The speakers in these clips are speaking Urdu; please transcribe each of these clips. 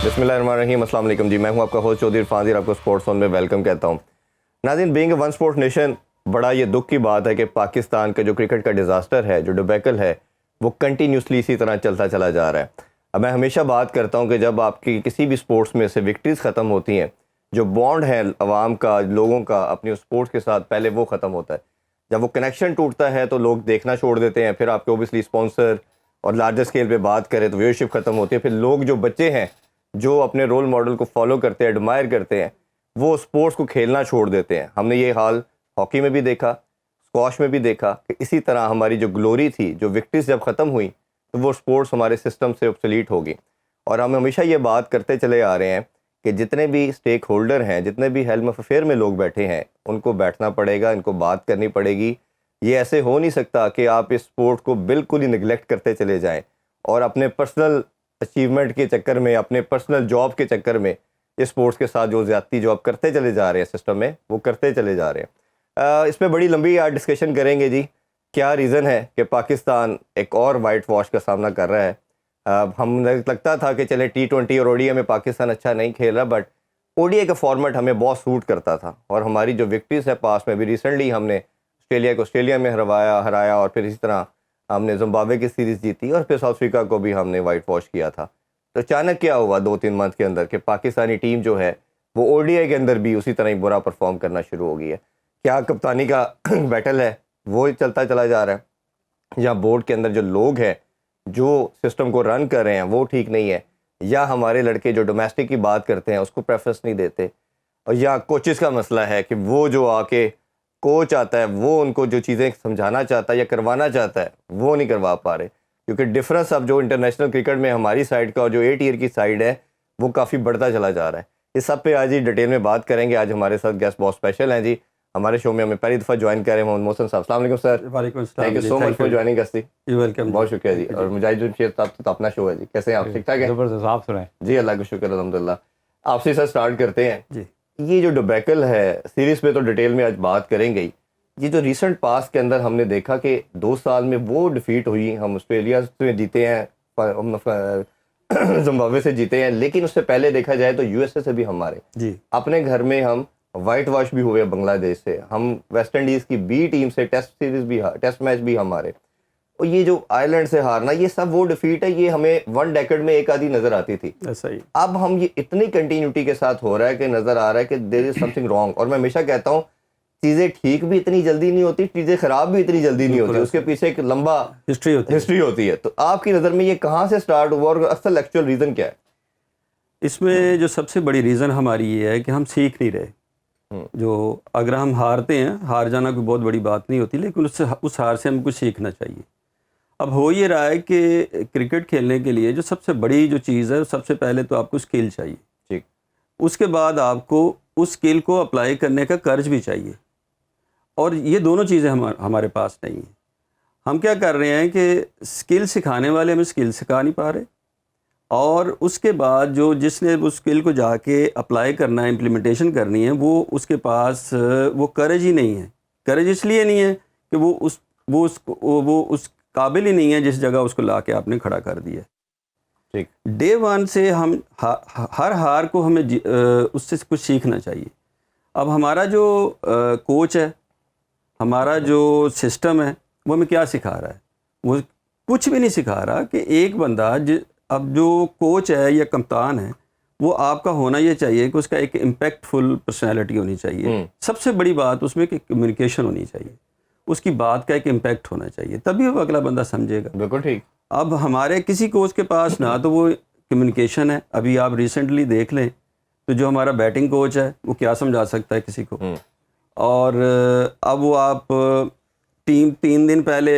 بسم اللہ الرحمن الرحیم. السلام علیکم جی. میں ہوں آپ کا ہوسٹ چودھری عرفان. آپ کو اسپورٹس زون میں ویلکم کہتا ہوں. ناظرین, being a one sport nation, بڑا یہ دکھ کی بات ہے کہ پاکستان کا جو کرکٹ کا ڈیزاسٹر ہے, جو ڈبیکل ہے, وہ کنٹینیوسلی اسی طرح چلتا چلا جا رہا ہے. اب میں ہمیشہ بات کرتا ہوں کہ جب آپ کی کسی بھی اسپورٹس میں سے وکٹریز ختم ہوتی ہیں, جو بانڈ ہے عوام کا, لوگوں کا اپنی اسپورٹس کے ساتھ, پہلے وہ ختم ہوتا ہے. جب وہ کنیکشن ٹوٹتا ہے تو لوگ دیکھنا چھوڑ دیتے ہیں. پھر آپ کے اوبیسلی اسپانسر اور لارجر اسکیل پہ بات کریں تو ویورشپ ختم ہوتی ہے. پھر لوگ, جو بچے ہیں, جو اپنے رول ماڈل کو فالو کرتے ہیں, ایڈمائر کرتے ہیں, وہ اسپورٹس کو کھیلنا چھوڑ دیتے ہیں. ہم نے یہ حال ہاکی میں بھی دیکھا, اسکواش میں بھی دیکھا کہ اسی طرح ہماری جو گلوری تھی, جو وکٹریز جب ختم ہوئی تو وہ اسپورٹس ہمارے سسٹم سے obsolete ہوگی. اور ہم ہمیشہ یہ بات کرتے چلے آ رہے ہیں کہ جتنے بھی اسٹیک ہولڈر ہیں, جتنے بھی ہیلم آف افیئر میں لوگ بیٹھے ہیں, ان کو بیٹھنا پڑے گا, ان کو بات کرنی پڑے گی. یہ ایسے ہو نہیں سکتا کہ آپ اس اسپورٹ کو بالکل ہی نگلیکٹ کرتے چلے جائیں اور اپنے پرسنل اچیومنٹ کے چکر میں, اپنے پرسنل جاب کے چکر میں اس اسپورٹس کے ساتھ جو زیادتی جو آپ کرتے چلے جا رہے ہیں سسٹم میں, وہ کرتے چلے جا رہے ہیں. اس پہ بڑی لمبی ڈسکشن کریں گے جی. کیا ریزن ہے کہ پاکستان ایک اور وائٹ واش کا سامنا کر رہا ہے؟ ہم لگتا تھا کہ چلے T20 اور ODI میں پاکستان اچھا نہیں کھیل رہا, بٹ ODI کا فارمیٹ ہمیں بہت سوٹ کرتا تھا. اور ہماری جو وکٹریز ہے پاس میں بھی, ریسنٹلی ہم نے آسٹریلیا کو آسٹریلیا میں ہرایا, اور پھر اسی طرح ہم نے زمبابوے کی سیریز جیتی, اور پھر ساؤتھ افریقہ کو بھی ہم نے وائٹ واش کیا تھا. تو اچانک کیا ہوا 2-3 منتھ کے اندر کہ پاکستانی ٹیم جو ہے وہ ODI کے اندر بھی اسی طرح ہی برا پرفارم کرنا شروع ہو گئی ہے. کیا کپتانی کا بیٹل ہے وہ چلتا چلا جا رہا ہے, یا بورڈ کے اندر جو لوگ ہیں جو سسٹم کو رن کر رہے ہیں وہ ٹھیک نہیں ہے, یا ہمارے لڑکے جو ڈومیسٹک کی بات کرتے ہیں اس کو پریفرنس نہیں دیتے, اور یا کوچز کا مسئلہ ہے کہ وہ جو آ کے کوچ آتا ہے وہ ان کو جو چیزیں سمجھانا چاہتا ہے یا کروانا چاہتا ہے وہ نہیں کروا پا رہے. کیونکہ ڈفرینس اب جو انٹرنیشنل کرکٹ میں ہماری سائڈ کا اور جو 8 ایئر کی سائڈ ہے وہ کافی بڑھتا چلا جا رہا ہے. اس سب پہ آج ہی ڈیٹیل میں بات کریں گے. آج ہمارے ساتھ گیسٹ بہت اسپیشل ہیں جی. ہمارے شو میں ہمیں پہلی دفعہ جوائن کر رہے ہیں محمد محسن صاحب. السلام علیکم سر. وعلیکم السلام. Thank you so much for joining us. Welcome. بہت شکریہ جی. اور مجاہد شیخ صاحب تو اپنا شو ہے جی. کیسے ہیں آپ؟ ٹھیک ٹھاک ہے؟ زبردست. آپ سنائیں. جی اللہ کا شکر الحمدللہ. آپ سے سر اسٹارٹ کرتے ہیں جی. یہ جو ڈبیکل ہے سیریز پہ تو ڈیٹیل میں آج بات کریں گے. یہ جو ریسنٹ پاس کے اندر ہم نے دیکھا کہ 2 سال میں وہ ڈیفیٹ ہوئی, ہم آسٹریلیا سے جیتے ہیں, زمبابوے سے جیتے ہیں, لیکن اس سے پہلے دیکھا جائے تو USA سے بھی ہمارے جی اپنے گھر میں ہم وائٹ واش بھی ہوئے بنگلہ دیش سے, ہم ویسٹ انڈیز کی B ٹیم سے ٹیسٹ میچ بھی ہمارے. اور یہ جو آئرلینڈ سے ہارنا, یہ سب وہ ڈیفیٹ ہے, یہ ہمیں 1 ڈیکیڈ میں ایک آدھی نظر آتی تھی. ایسا ہی. اب ہم یہ اتنی کنٹینیوٹی کے ساتھ ہو رہا ہے کہ نظر آ رہا ہے کہ دیر از سم تھنگ رانگ. اور میں ہمیشہ کہتا ہوں چیزیں ٹھیک بھی اتنی جلدی نہیں ہوتی, چیزیں خراب بھی اتنی جلدی نہیں ہوتی, اس کے پیچھے ایک لمبا ہسٹری ہوتی ہے. تو آپ کی نظر میں یہ کہاں سے سٹارٹ ہوا اور اصل ایکچوئل ریزن کیا ہے؟ اس میں جو سب سے بڑی ریزن ہماری یہ ہے کہ ہم سیکھ نہیں رہے. جو اگر ہم ہارتے ہیں, ہار جانا کوئی بہت بڑی بات نہیں ہوتی, لیکن اس ہار سے ہم کچھ سیکھنا چاہیے. اب ہو یہ رہا ہے کہ کرکٹ کھیلنے کے لیے جو سب سے بڑی جو چیز ہے, سب سے پہلے تو آپ کو اسکل چاہیے. ٹھیک. اس کے بعد آپ کو اس اسکل کو اپلائی کرنے کا کرج بھی چاہیے, اور یہ دونوں چیزیں ہمارے پاس نہیں ہیں. ہم کیا کر رہے ہیں کہ اسکل سکھانے والے ہمیں اسکل سکھا نہیں پا رہے, اور اس کے بعد جس نے اس اسکل کو جا کے اپلائی کرنا ہے, امپلیمنٹیشن کرنی ہے, وہ اس کے پاس وہ کرج ہی نہیں ہے. کرج اس لیے نہیں ہے کہ وہ اس قابل ہی نہیں ہے جس جگہ اس کو لا کے آپ نے کھڑا کر دیا. ٹھیک. ڈے 1 سے ہم ہر ہار کو ہمیں اس سے کچھ سیکھنا چاہیے. اب ہمارا جو کوچ ہے, ہمارا جو سسٹم ہے, وہ ہمیں کیا سکھا رہا ہے؟ وہ کچھ بھی نہیں سکھا رہا. کہ ایک بندہ اب جو کوچ ہے یا کپتان ہے, وہ آپ کا ہونا یہ چاہیے کہ اس کا ایک امپیکٹ فل پرسنالٹی ہونی چاہیے. سب سے بڑی بات اس میں کہ کمیونیکیشن ہونی چاہیے, اس کی بات کا ایک امپیکٹ ہونا چاہیے, تبھی وہ اگلا بندہ سمجھے گا. بالکل ٹھیک. اب ہمارے کسی کوچ کے پاس نہ تو وہ کمیونیکیشن ہے. ابھی آپ ریسنٹلی دیکھ لیں تو جو ہمارا بیٹنگ کوچ ہے وہ کیا سمجھا سکتا ہے کسی کو. اور اب وہ آپ 3 دن پہلے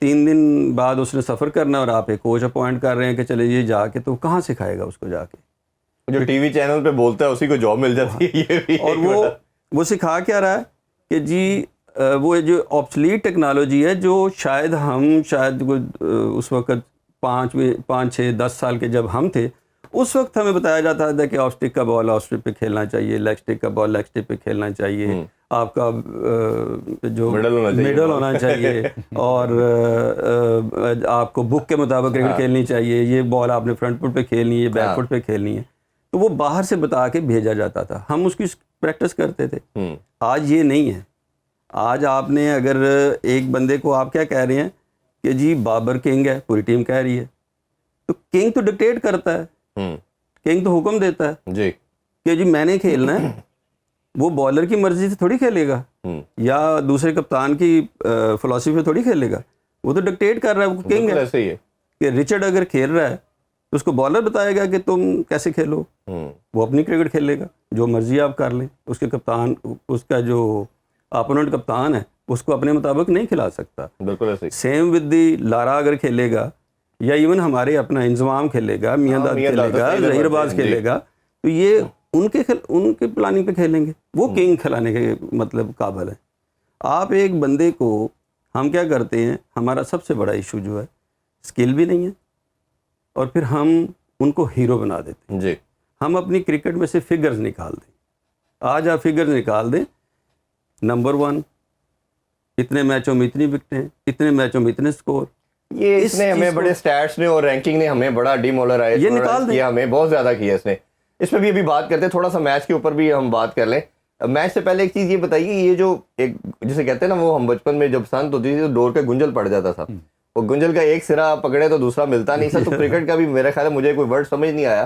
3 دن بعد اس نے سفر کرنا, اور آپ ایک کوچ اپوائنٹ کر رہے ہیں کہ چلے یہ جا کے, تو کہاں سکھائے گا اس کو جا کے؟ جو ٹی وی چینل پہ بولتا ہے اسی کو جاب مل جاتی ہے. یہ بھی اور وہ سکھا کیا رہا ہے کہ جی وہ جو آبسلیٹ ٹیکنالوجی ہے, جو شاید اس وقت 5-6-10 سال کے جب ہم تھے, اس وقت ہمیں بتایا جاتا تھا کہ آف اسٹک کا بال آف اسٹک پہ کھیلنا چاہیے, لیگ اسٹک کا بال لیگ اسٹک پہ کھیلنا چاہیے, آپ کا جو middle ہونا چاہیے اور آپ کو بک کے مطابق کرکٹ کھیلنی چاہیے, یہ بال آپ نے فرنٹ فٹ پہ کھیلنی ہے, بیک فٹ پہ کھیلنی ہے. تو وہ باہر سے بتا کے بھیجا جاتا تھا, ہم اس کی پریکٹس کرتے تھے. آج یہ نہیں ہے. آج آپ نے اگر ایک بندے کو آپ کیا کہہ رہے ہیں کہ جی بابر کنگ ہے, پوری ٹیم کہہ رہی ہے, تو کنگ تو ڈکٹیٹ کرتا ہے, کنگ تو حکم دیتا ہے جی کہ جی میں نے کھیلنا ہے. وہ بالر کی مرضی سے تھوڑی کھیلے گا یا دوسرے کپتان کی فلاسفی پہ تھوڑی کھیلے گا, وہ تو ڈکٹیٹ کر رہا ہے, وہ کنگ ہے. ایسے ہی ہے کہ رچرڈ اگر کھیل رہا ہے تو اس کو بالر بتائے گا کہ تم کیسے کھیلو, وہ اپنی کرکٹ کھیلے گا, جو مرضی آپ کر لیں. اس کے کپتان, اس کا جو اپوننٹ کپتان ہے اس کو اپنے مطابق نہیں کھلا سکتا. بالکل ایسے ہی. سیم ود دی لارا اگر کھیلے گا, یا ایون ہمارے اپنا انضمام کھیلے گا, میاں داد کھیلے گا, ظہیر باز کھیلے گا, تو یہ ان کے پلاننگ پہ کھیلیں گے. وہ کنگ کھلانے کے مطلب قابل ہے. آپ ایک بندے کو, ہم کیا کرتے ہیں, ہمارا سب سے بڑا ایشو جو ہے اسکل بھی نہیں ہے, اور پھر ہم ان کو ہیرو بنا دیتے ہیں. جی ہم اپنی کرکٹ میں سے فگرز نکال دیں. آج آپ فگرز نکال دیں, نمبر 1 اتنے میچوں میں اتنی وکٹیں, اتنے میچوں میں اتنے سکور. یہ اس نے ہمیں بڑے سٹیٹس نے اور رینکنگ نے ہمیں بڑا ڈیمولرائز کیا, ہمیں بہت زیادہ کیا اس نے. اس پہ بھی ابھی بات کرتے ہیں, تھوڑا سا میچ کے اوپر بھی ہم بات کر لیں. میچ سے پہلے ایک چیز یہ بتائیے, یہ جو ایک جسے کہتے ہیں نا, وہ ہم بچپن میں جب سنت ہوتی تھی تو ڈور پہ گنجل پڑ جاتا تھا, وہ گنجل کا ایک سرا پکڑے تو دوسرا ملتا نہیں تھا. تو کرکٹ کا بھی میرا خیال ہے, مجھے کوئی ورڈ سمجھ نہیں آیا,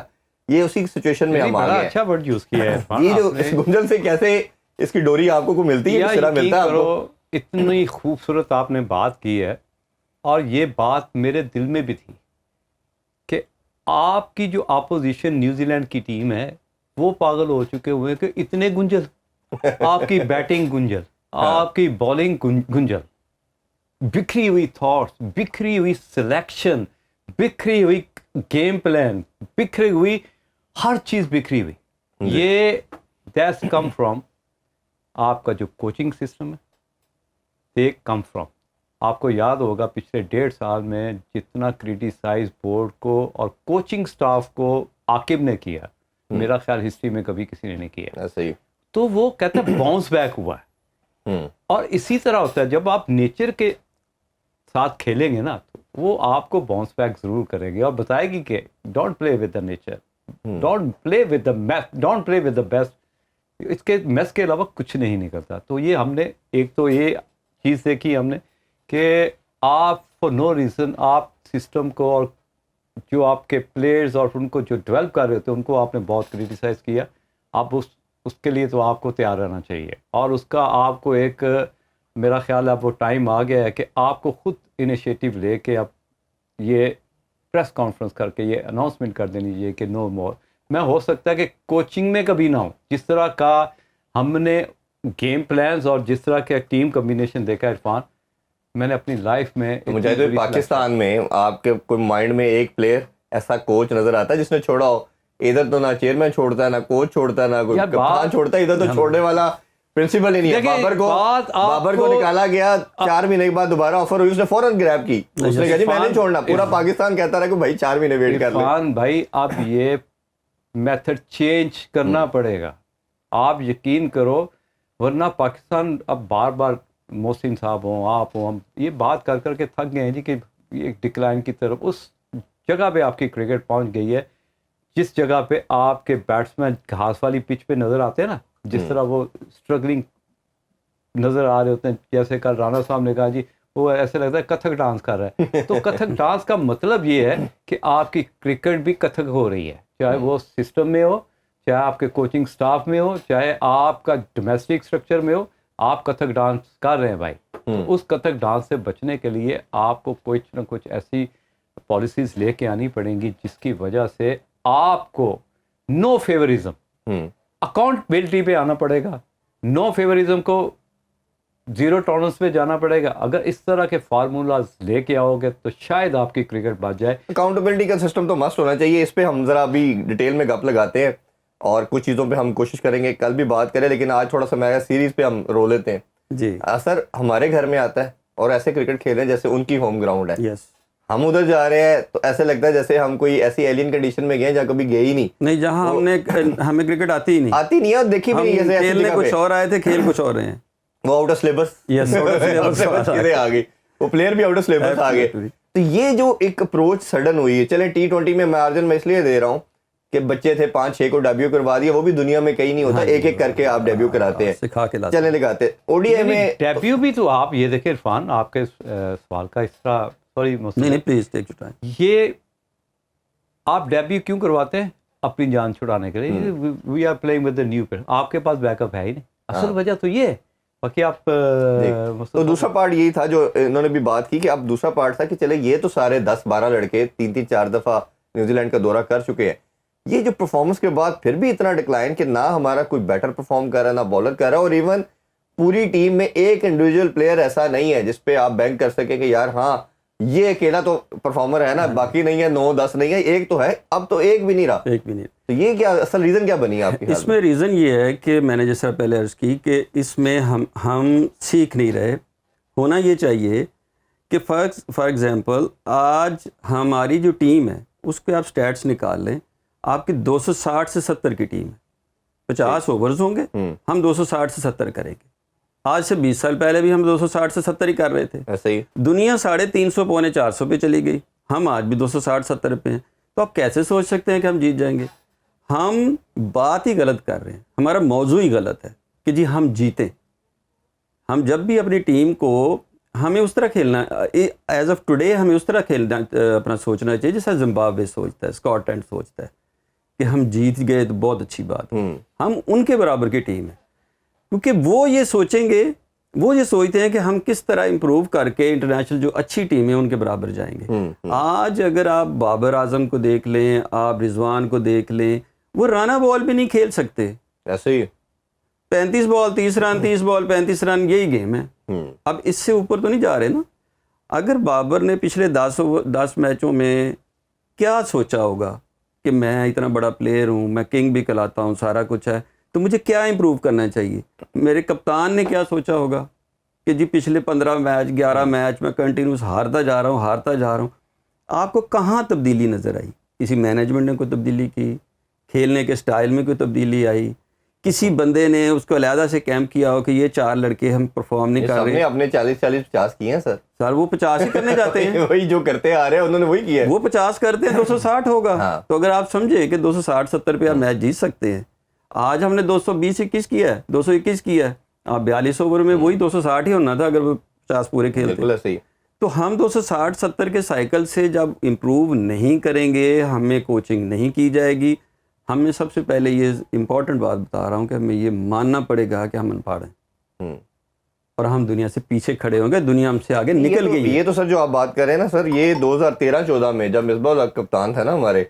یہ اسی سچویشن میں ہم آ گئے. اچھا ورڈ یوز کیا ہے. یہ جو اس گنجل سے کیسے اس کی ڈوری آپ کو ملتی ہے, سرا ملتا ہے آپ کو. اتنی خوبصورت آپ نے بات کی ہے, اور یہ بات میرے دل میں بھی تھی کہ آپ کی جو اپوزیشن نیوزی لینڈ کی ٹیم ہے وہ پاگل ہو چکے ہوئے کہ اتنے گنجل, آپ کی بیٹنگ گنجل, آپ کی بالنگ گنجل, بکھری ہوئی تھاٹس, بکھری ہوئی سلیکشن, بکھری ہوئی گیم پلان, بکھری ہوئی ہر چیز بکھری ہوئی. یہ دیٹس کم فرام آپ کا جو کوچنگ سسٹم ہے, دے کم فرام. آپ کو یاد ہوگا پچھلے 1.5 سال میں جتنا کریٹیسائز بورڈ کو اور کوچنگ سٹاف کو عاقب نے کیا, میرا خیال ہسٹری میں کبھی کسی نے نہیں کیا. ایسا ہی. تو وہ کہتے ہیں باؤنس بیک ہوا ہے. اور اسی طرح ہوتا ہے جب آپ نیچر کے ساتھ کھیلیں گے نا, تو وہ آپ کو باؤنس بیک ضرور کرے گی اور بتائے گی کہ don't play with the nature, don't play with the mess, don't play with the beast. اس کے میس کے علاوہ کچھ نہیں نکلتا. تو یہ ہم نے ایک تو یہ چیز دیکھی ہم نے کہ آپ فور نو ریزن آپ سسٹم کو اور جو آپ کے پلیئرز اور ان کو جو ڈیولپ کر رہے تھے ان کو آپ نے بہت کریٹیسائز کیا. آپ اس کے لیے تو آپ کو تیار رہنا چاہیے, اور اس کا آپ کو ایک میرا خیال ہے اب وہ ٹائم آ گیا ہے کہ آپ کو خود انیشیٹو لے کے اب یہ پریس کانفرنس کر کے یہ اناؤنسمنٹ کر دینی چاہیے کہ نو مور. میں ہو سکتا ہے کہ کوچنگ میں کبھی نہ ہو جس طرح کا ہم نے گیم پلانز اور جس طرح کا ٹیم کمبینیشن دیکھا. عرفان, میں نے اپنی لائف میں مجھے تو پاکستان میں آپ کے کوئی مائنڈ میں ایک پلیئر ایسا کوچ نظر آتا ہے جس نے چھوڑا ہو. ادھر تو نہ چیئرمین چھوڑتا ہے, نہ کوچ چھوڑتا ہے, نہ کوئی کپتان چھوڑتا ہے. ادھر تو چھوڑنے والا پرنسپل ہی نہیں ہے. بابر کو نکالا گیا, 4 مہینے کے بعد دوبارہ آفر ہوئی, اس نے فوراً گریب کی, اس نے کہا جی میں نہیں چھوڑنا. پورا پاکستان کہتا رہا کہ بھائی 4 مہینے ویٹ کر لیں. عرفان بھائی, اب یہ میتھڈ چینج کرنا پڑے گا, آپ یقین کرو, ورنہ پاکستان اب بار بار محسن صاحب ہوں, آپ ہوں, ہم یہ بات کر کر کے تھک گئے ہیں جی کہ یہ ڈکلائن کی طرف اس جگہ پہ آپ کی کرکٹ پہنچ گئی ہے جس جگہ پہ آپ کے بیٹسمین گھاس والی پچ پہ نظر آتے ہیں نا, جس طرح وہ اسٹرگلنگ نظر آ رہے ہوتے ہیں. جیسے کل رانا صاحب نے کہا جی وہ ایسے لگتا ہے کتھک ڈانس کر رہا ہے. تو کتھک ڈانس کا مطلب یہ ہے کہ آپ کی کرکٹ بھی کتھک ہو رہی ہے, چاہے وہ سسٹم میں ہو, چاہے آپ کے کوچنگ سٹاف میں ہو, چاہے آپ کا ڈومیسٹک اسٹرکچر میں ہو, آپ کتھک ڈانس کر رہے ہیں بھائی. تو اس کتھک ڈانس سے بچنے کے لیے آپ کو کچھ نہ کچھ ایسی پالیسیز لے کے آنی پڑیں گی جس کی وجہ سے آپ کو نو فیوریزم, اکاؤنٹبلٹی پہ آنا پڑے گا, نو فیوریزم کو زیرو ٹالرنس پہ جانا پڑے گا. اگر اس طرح کے فارمولاز لے کے آؤ گے تو شاید آپ کی کرکٹ بچ جائے. اکاؤنٹبلٹی کا سسٹم تو مسٹ ہونا چاہیے. اس پہ ہم ذرا ابھی ڈیٹیل میں گپ لگاتے ہیں اور کچھ چیزوں پہ ہم کوشش کریں گے کل بھی بات کریں, لیکن آج تھوڑا سا میگا سیریز پہ ہم رو لیتے ہیں. جی اثر ہمارے گھر میں آتا ہے اور ایسے کرکٹ کھیلیں جیسے ان کی ہوم گراؤنڈ ہے. یس, ہم ادھر جا رہے ہیں تو ایسے لگتا ہے جیسے ہم کوئی ایسی ایلین کنڈیشن میں گئے ہیں جہاں کبھی گئے ہی نہیں, جہاں ہمیں کرکٹ آتی ہی نہیں, آتی نہیں ہے اور دیکھی بھی نہیں. ہم کھیلنے کچھ اور آئے تھے, کھیل کچھ اور رہے ہیں. وہ آؤٹ آف سلیبس آ گئی, وہ پلیئر بھی آؤٹ آف سلیبس آ گئے. تو یہ جو ایک اپروچ سڈن ہوئی ہے, چلیں T20 میں مارجن میں اس لیے دے رہا ہوں کہ بچے تھے 5-6 کو ڈیبیو کروا دیا, وہ بھی دنیا میں کہیں نہیں ہوتا, ایک ایک کر کے آپ ڈیبیو کراتے ہیں, سکھا کے لاتے چلیں لگاتے. ODI میں ڈیبیو بھی تو آپ یہ دیکھیں عرفان, آپ کے سوال کا اس طرح سوری نہیں پلیز ٹیک یور ٹائم, یہ آپ ڈیبیو کیوں کرواتے ہیں؟ اپنی جان چھڑانے کے لیے. We are playing with the new player, آپ کے پاس بیک اپ ہے ہی نہیں, اصل وجہ تو یہ ہے. باقی آپ تو دوسرا پارٹ یہی تھا جو انہوں نے بھی بات کی کہ اب دوسرا پارٹ تھا کہ چلے یہ تو سارے 10-12 لڑکے 3-4 دفعہ نیوزی لینڈ کا دورہ کر چکے ہیں, یہ جو پرفارمنس کے بعد پھر بھی اتنا ڈکلائن کہ نہ ہمارا کوئی بیٹر پرفارم کر رہا ہے نہ بالر کر رہا ہے, اور ایون پوری ٹیم میں ایک انڈیویجول پلیئر ایسا نہیں ہے جس پہ آپ بینک کر سکیں کہ یار ہاں یہ اکیلا تو پرفارمر ہے نا, باقی نہیں ہے, 9-10 نہیں ہے, ایک تو ہے, اب تو ایک بھی نہیں رہا. ایک بھی نہیں. تو یہ کیا اصل ریزن کیا بنی آپ کی؟ اس میں ریزن یہ ہے کہ میں نے جیسا پہلے عرض کی کہ اس میں ہم سیکھ نہیں رہے. ہونا یہ چاہیے کہ فار ایگزامپل آج ہماری جو ٹیم ہے اس کے آپ سٹیٹس نکال لیں, آپ کی 260 سے 70 کی ٹیم ہے, 50 اوورز ہوں گے, ہم 260 سے 70 کریں گے. آج سے 20 سال پہلے بھی ہم 260 سے 70 ہی کر رہے تھے. ایسے ہی دنیا 350-400 پہ چلی گئی, ہم آج بھی 260-70 پہ ہیں. تو آپ کیسے سوچ سکتے ہیں کہ ہم جیت جائیں گے؟ ہم بات ہی غلط کر رہے ہیں, ہمارا موضوع ہی غلط ہے کہ جی ہم جیتیں. ہم جب بھی اپنی ٹیم کو ہمیں اس طرح کھیلنا, ایز آف ٹوڈے ہمیں اس طرح کھیلنا اپنا سوچنا چاہیے جیسا زمبابوے سوچتا ہے, اسکاٹ لینڈ سوچتا ہے کہ ہم جیت گئے تو بہت اچھی بات. ہم ان کے برابر کی ٹیم ہے, کیونکہ وہ یہ سوچیں گے, وہ یہ سوچتے ہیں کہ ہم کس طرح امپروو کر کے انٹرنیشنل جو اچھی ٹیم ہے ان کے برابر جائیں گے. آج اگر آپ بابر اعظم کو دیکھ لیں, آپ رضوان کو دیکھ لیں, وہ رانا بال بھی نہیں کھیل سکتے. ایسے ہی 35 بال 30 رن, 30 بال 35 رن, یہی گیم ہے. اب اس سے اوپر تو نہیں جا رہے نا. اگر بابر نے پچھلے 10 میچوں میں کیا سوچا ہوگا کہ میں اتنا بڑا پلیئر ہوں, میں کنگ بھی کہلاتا ہوں, سارا کچھ ہے, تو مجھے کیا امپروو کرنا چاہیے. میرے کپتان نے کیا سوچا ہوگا کہ جی پچھلے 15 میچ 11 میچ میں کنٹینیوس ہارتا جا رہا ہوں. آپ کو کہاں تبدیلی نظر آئی؟ کسی مینجمنٹ نے کوئی تبدیلی کی, کھیلنے کے سٹائل میں کوئی تبدیلی آئی, کسی بندے نے اس کو علیحدہ سے کیمپ کیا ہو کہ یہ 4 لڑکے ہم پرفارم نہیں کر رہے. اپنے 40-50 کیے ہیں سر وہ 50 ہی کرنے جاتے ہیں. وہی جو کرتے آ رہے ہیں انہوں نے وہی کیا ہے. وہ 50 کرتے ہیں, 260 ہوگا. تو اگر آپ سمجھے کہ 260-70 پہ آپ میچ جیت سکتے ہیں, آج ہم نے 220-21 کیا ہے, 221 کیا ہے, آپ 42 اوور میں وہی 260 ہی ہونا تھا اگر وہ 50 پورے کھیلتے. تو ہم 260-70 کے سائیکل سے جب امپروو نہیں کریں گے, ہمیں کوچنگ نہیں کی جائے گی. ہمیں سب سے پہلے یہ امپورٹنٹ بات بتا رہا ہوں کہ ہمیں یہ ماننا پڑے گا کہ ہم انپڑھ ہیں اور ہم دنیا سے پیچھے کھڑے ہوں گے, دنیا ہم سے آگے نکل گئی. یہ تو سر جو آپ بات کر رہے ہیں نا سر, یہ 2013-14 میں جب مصباح الحق کپتان تھا نا ہمارے,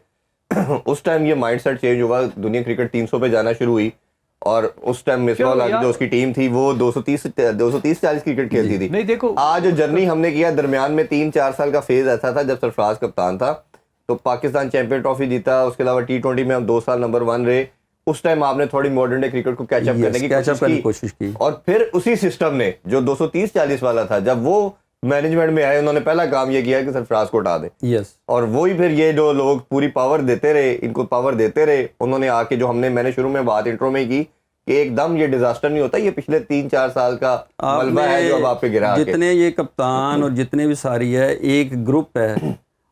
اس ٹائم یہ مائنڈ سیٹ چینج ہوا, دنیا کرکٹ 300 پہ جانا شروع ہوئی, اور اس ٹائم مصباح الحق جو اس کی ٹیم تھی وہ 230-40 کرکٹ کھیلتی تھی. نہیں دیکھو آج جو جرنی ہم نے کیا, درمیان میں 3-4 سال کا فیز ایسا تھا جب سرفراز کپتان تھا تو پاکستان چیمپئن ٹرافی جیتا, اس کے علاوہ T20 میں ہم 2 سال نمبر 1 رہے. اس ٹائم آپ نے تھوڑی ماڈرن ڈے کرکٹ کو کیچ اپ کرنے کی کوشش کی, اور پھر اسی سسٹم نے جو 230-40 والا تھا, جب وہ مینجمنٹ میں آئے, انہوں نے پہلا کام یہ کیا کہ سرفراز کو ہٹا دیں. اور وہی پھر یہ جو لوگ پوری پاور دیتے رہے, ان کو پاور دیتے رہے, انہوں نے آ کے جو میں نے شروع میں بات انٹرو میں کی کہ ایک دم یہ ڈیزاسٹر نہیں ہوتا, یہ پچھلے 3-4 سال کا ملبہ ہے جو اب آپ پہ گرا. جتنے یہ کپتان اور جتنے بھی ساری ہے ایک گروپ ہے.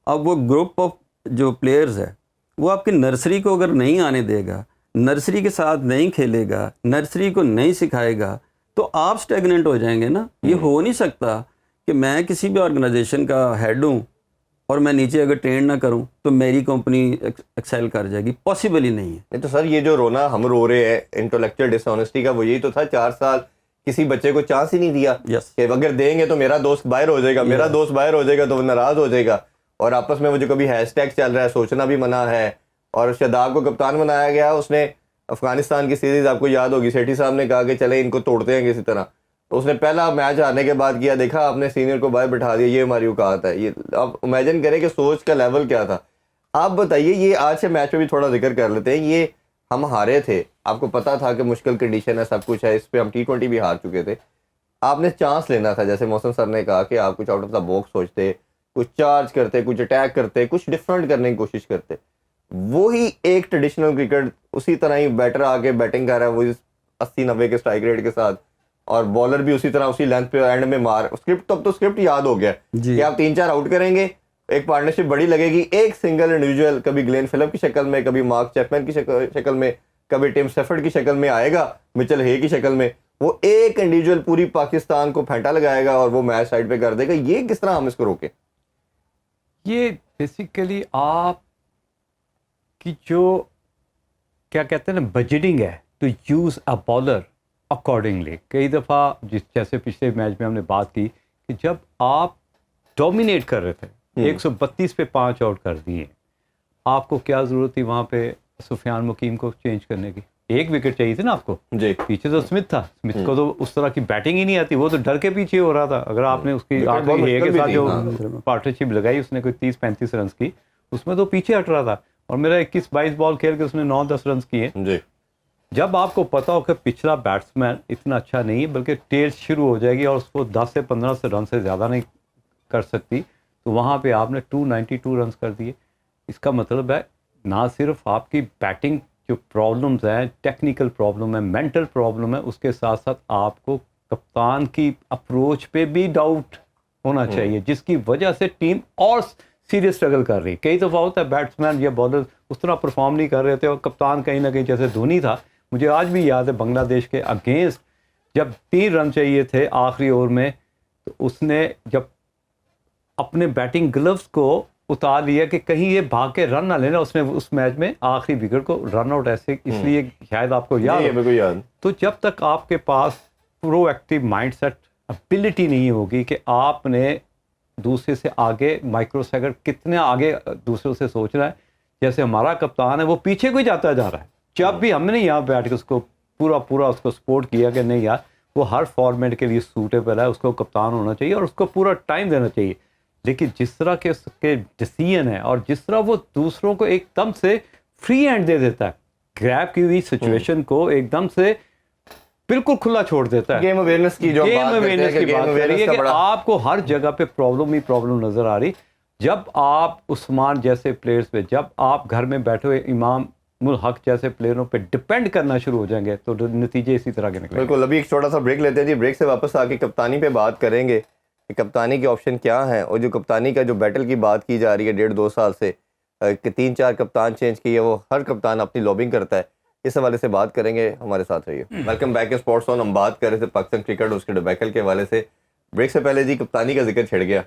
اب وہ گروپ آف جو پلیئرز ہے وہ آپ کی نرسری کو اگر نہیں آنے دے گا, نرسری کے ساتھ نہیں کھیلے گا, نرسری کو نہیں سکھائے گا, تو آپ سٹیگننٹ ہو جائیں گے نا. یہ ہو نہیں سکتا کہ میں کسی بھی آرگنائزیشن کا ہیڈ ہوں اور میں نیچے اگر ٹرین نہ کروں تو میری کمپنی ایکسیل کر جائے گی. پاسبل ہی نہیں ہے. تو سر یہ جو رونا ہم رو رہے ہیں انٹلیکچوئل ڈس آنیسٹی کا, وہ یہی تو تھا. 4 سال کسی بچے کو چانس ہی نہیں دیا کہ اگر دیں گے تو میرا دوست باہر ہو جائے گا, میرا دوست باہر ہو جائے گا تو وہ ناراض ہو جائے گا. اور آپس میں وہ جو کبھی ہیش ٹیگ چل رہا ہے, سوچنا بھی منع ہے. اور شاداب کو کپتان بنایا گیا, اس نے افغانستان کی سیریز آپ کو یاد ہوگی, سیٹھی صاحب نے کہا کہ چلے ان کو توڑتے ہیں کسی طرح, تو اس نے پہلا میچ ہارنے کے بعد کیا, دیکھا آپ نے سینئر کو باہر بٹھا دیا, یہ ہماری اوقات ہے. یہ آپ امیجن کریں کہ سوچ کا لیول کیا تھا. آپ بتائیے, یہ آج سے میچ پہ بھی تھوڑا ذکر کر لیتے ہیں. یہ ہم ہارے تھے, آپ کو پتا تھا کہ مشکل کنڈیشن ہے, سب کچھ ہے, اس پہ ہم T20 بھی ہار چکے تھے. آپ نے چانس لینا تھا, جیسے محسن سر نے کہا کہ آپ کچھ آؤٹ آف دا باکس سوچتے, کچھ چارج کرتے, کچھ اٹیک کرتے, کچھ ڈفرینٹ کرنے کی کوشش کرتے. وہی ایک ٹریڈیشنل کرکٹ اسی طرح ہی بیٹر آ کے بیٹنگ کر رہا ہے وہی 80-90 کے اسٹرائک ریٹ کے ساتھ, اور بالر بھی اسی طرح اسی لینتھ پہ اینڈ میں مار. اسکرپٹ تو اب تو اسکرپٹ یاد ہو گیا کہ آپ 3-4 آؤٹ کریں گے, ایک پارٹنرشپ بڑی لگے گی, ایک سنگل انڈیویجول کبھی گلین فلپ کی شکل میں, کبھی مارک چیپمین کی شکل میں, کبھی ٹیم سیفرڈ کی شکل میں آئے گا, مچل ہے کی شکل میں, وہ ایک انڈیویجول پوری پاکستان کو پھینٹا لگائے گا اور وہ میچ سائڈ پہ کر دے گا. یہ کس طرح ہم اس کو روکیں؟ یہ بیسیکلی آپ کی جو کیا کہتے ہیں نا بجٹنگ ہے to use a bowler accordingly. کئی دفعہ جیسے پچھلے میچ میں ہم نے بات کی کہ جب آپ ڈومینیٹ کر رہے تھے 132 پہ 5 آؤٹ کر دیے, آپ کو کیا ضرورت تھی وہاں پہ سفیان مقیم کو چینج کرنے کی؟ ایک وکٹ چاہیے تھی نا آپ کو. جی پیچھے تو اسمتھ تھا, اسمتھ کو تو اس طرح کی بیٹنگ ہی نہیں آتی, وہ تو ڈر کے پیچھے ہو رہا تھا. اگر آپ نے اس کی آخری کے ساتھ جو پارٹنرشپ لگائی اس نے کوئی 30-35 رنز کی, اس میں تو پیچھے ہٹ رہا تھا, اور میرا 21-22 بال کھیل کے اس نے 9-10 رنز کیے. جی جب آپ کو پتا ہو کہ پچھلا بیٹسمین اتنا اچھا نہیں ہے بلکہ ٹیل شروع ہو جائے گی اور اس کو 10 سے 15 رن سے زیادہ نہیں کر سکتی, تو وہاں پہ آپ نے 292 رنز کر دیے. اس کا مطلب ہے نہ صرف آپ کی بیٹنگ جو پرابلمز ہیں, ٹیکنیکل پرابلم ہے, مینٹل پرابلم ہے, اس کے ساتھ ساتھ آپ کو کپتان کی اپروچ پہ بھی ڈاؤٹ ہونا چاہیے, جس کی وجہ سے ٹیم اور سیریس اسٹرگل کر رہی. کئی دفعہ ہوتا ہے بیٹسمین یا بالر اس طرح پرفارم نہیں کر رہے تھے اور کپتان کہیں نہ کہیں, جیسے دھونی تھا, مجھے آج بھی یاد ہے بنگلہ دیش کے اگینسٹ جب 3 رن چاہیے تھے آخری اوور میں, تو اس نے جب اپنے بیٹنگ گلوز کو اتار لیا کہ کہیں یہ بھاگ کے رن نہ لینا, اس نے اس میچ میں آخری وکٹ کو رن آؤٹ ایسے, اس لیے شاید آپ کو یاد ہو. تو جب تک آپ کے پاس پرو ایکٹیو مائنڈ سیٹ ابلٹی نہیں ہوگی کہ آپ نے دوسرے سے آگے مائکرو سیکنڈ کتنے آگے دوسروں سے سوچنا ہے, جیسے ہمارا کپتان ہے وہ پیچھے کو ہی جاتا جا رہا ہے. جب بھی ہم نے یہاں بیٹھ کے اس کو پورا اس کو سپورٹ کیا کہ نہیں یار وہ ہر فارمیٹ کے لیے سوٹیبل ہے, اس کو کپتان ہونا چاہیے اور اس کو پورا ٹائم دینا چاہیے. لیکن جس طرح کے اس کے ڈیسیژن ہے اور جس طرح وہ دوسروں کو ایک دم سے فری ہینڈ دے دیتا ہے, گریب کی ہوئی سچویشن کو ایک دم سے بالکل کھلا چھوڑ دیتا ہے. گیم اویئرنیس کی جو گیم اویئرنیس کی بات کر رہی ہے کہ آپ کو ہر جگہ پہ پرابلم نظر آ رہی. جب آپ عثمان جیسے پلیئرز پہ, جب آپ گھر میں بیٹھے ہوئے امام الحق جیسے پلیئروں پہ ڈپینڈ کرنا شروع ہو جائیں گے تو نتیجے اسی طرح کے نکلیں گے. بالکل. ابھی ایک چھوٹا سا بریک لیتے ہیں جی, بریک سے واپس آ کے کپتانی پہ بات کریں گے کہ کپتانی کے آپشن کیا ہیں, اور جو کپتانی کا جو بیٹل کی بات کی جا رہی ہے 1.5-2 سال سے کہ 3-4 کپتان چینج کیے, وہ ہر کپتان اپنی لابنگ کرتا ہے, اس حوالے سے بات کریں گے. ہمارے ساتھ رہیے. ویلکم بیک اسپورٹس آن. ہم بات کر رہے تھے پاکستان کرکٹ اور اس کے ڈیبیکل کے حوالے سے. بریک سے پہلے جی کپتانی کا ذکر چھڑ گیا,